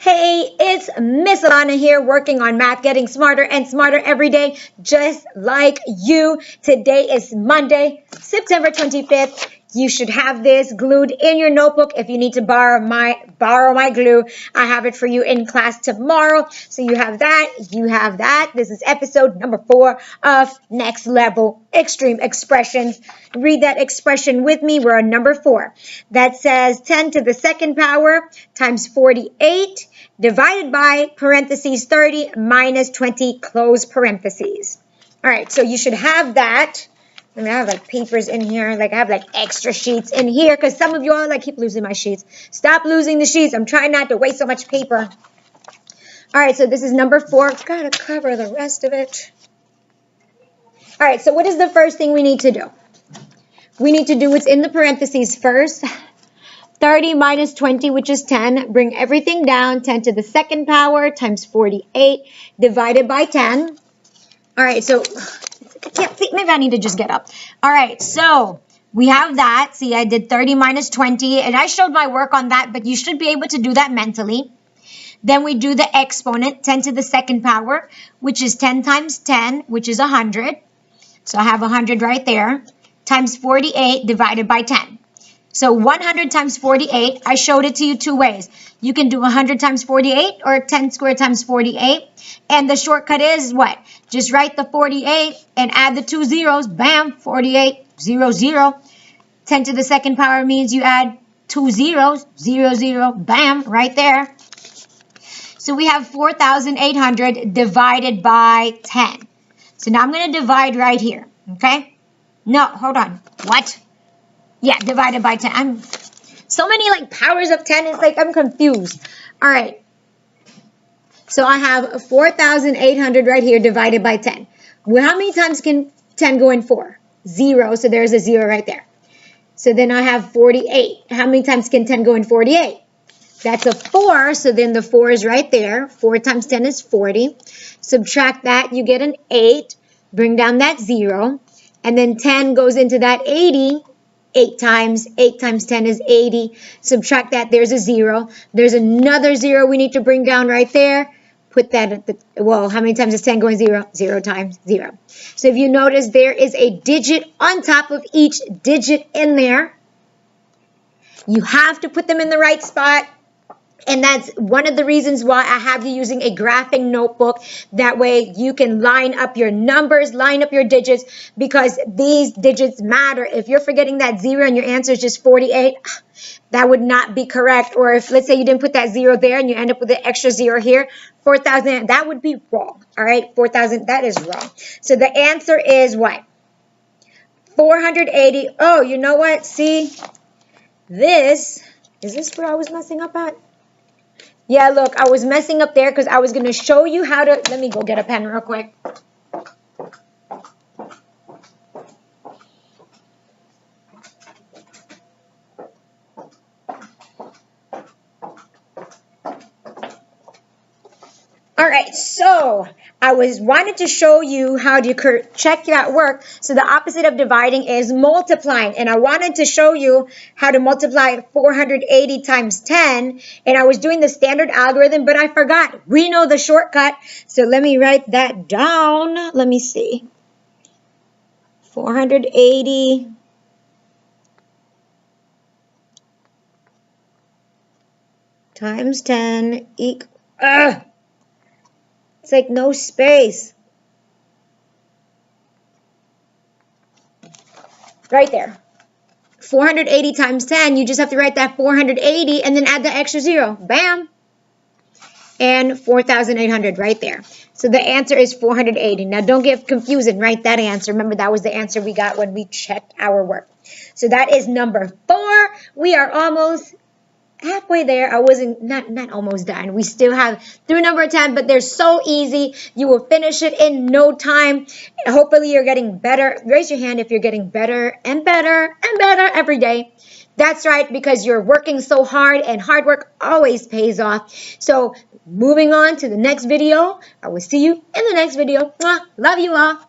Hey, it's Miss Alana here working on math, getting smarter and smarter every day, just like you. Today is Monday, September 25th. You should have this glued in your notebook. If you need to borrow my glue, I have it for you in class tomorrow. So you have that. This is episode number 4 of Next Level Extreme Expressions. Read that expression with me. We're on number 4. That says 10 to the second power times 48 divided by parentheses 30 minus 20 close parentheses. All right, so you should have that. I have like papers in here, I have like extra sheets in here because some of y'all keep losing my sheets. Stop losing the sheets. I'm trying not to waste so much paper. All right, so this is number 4. Gotta cover the rest of it. All right, so what is the first thing we need to do? We need to do what's in the parentheses first. 30 minus 20, which is 10. Bring everything down. 10 to the second power times 48 divided by 10. All right, so I can't see. Maybe I need to just get up. All right, so we have that. See, I did 30 minus 20, and I showed my work on that, but you should be able to do that mentally. Then we do the exponent, 10 to the second power, which is 10 times 10, which is 100. So I have 100 right there, times 48 divided by 10. So 100 times 48, I showed it to you 2 ways. You can do 100 times 48 or 10 squared times 48. And the shortcut is what? Just write the 48 and add the 2 zeros. Bam, 48, 0, 0. 10 to the second power means you add 2 zeros, 0, 0. Bam, right there. So we have 4,800 divided by 10. So now I'm going to divide right here, okay? No, hold on. What? Yeah, divided by 10. I'm so many powers of 10. It's I'm confused. All right. So I have 4,800 right here divided by 10. Well, how many times can 10 go in 4? 0. So there's a 0 right there. So then I have 48. How many times can 10 go in 48? That's a 4. So then the 4 is right there. 4 times 10 is 40. Subtract that. You get an 8. Bring down that 0. And then 10 goes into that 80. 8 times 10 is 80. Subtract that, there's a 0. There's another 0 we need to bring down right there. Put that at the, well, how many times is 10 going 0? 0 times 0. So if you notice, there is a digit on top of each digit in there. You have to put them in the right spot. And that's one of the reasons why I have you using a graphing notebook. That way you can line up your numbers, line up your digits, because these digits matter. If you're forgetting that 0 and your answer is just 48, that would not be correct. Or if, let's say, you didn't put that 0 there and you end up with an extra 0 here, 4,000, that would be wrong. All right, 4,000, that is wrong. So the answer is what? 480. Oh, you know what? See, is this where I was messing up at? Yeah, look, I was messing up there because I was going to show you how to... Let me go get a pen real quick. All right, so I wanted to show you how to check that work. So the opposite of dividing is multiplying. And I wanted to show you how to multiply 480 times 10. And I was doing the standard algorithm, but I forgot. We know the shortcut. So let me write that down. Let me see. 480 times 10 equals... It's no space. Right there. 480 times 10, you just have to write that 480 and then add the extra 0. Bam. And 4,800 right there. So the answer is 480. Now don't get confused and write that answer. Remember, that was the answer we got when we checked our work. So that is number 4. We are almost halfway there. I wasn't not almost done. We still have through number 10, but they're so easy. You will finish it in no time. Hopefully you're getting better. Raise your hand if you're getting better and better and better every day. That's right, because you're working so hard, and hard work always pays off. So moving on to the next video. I will see you in the next video. Love you all.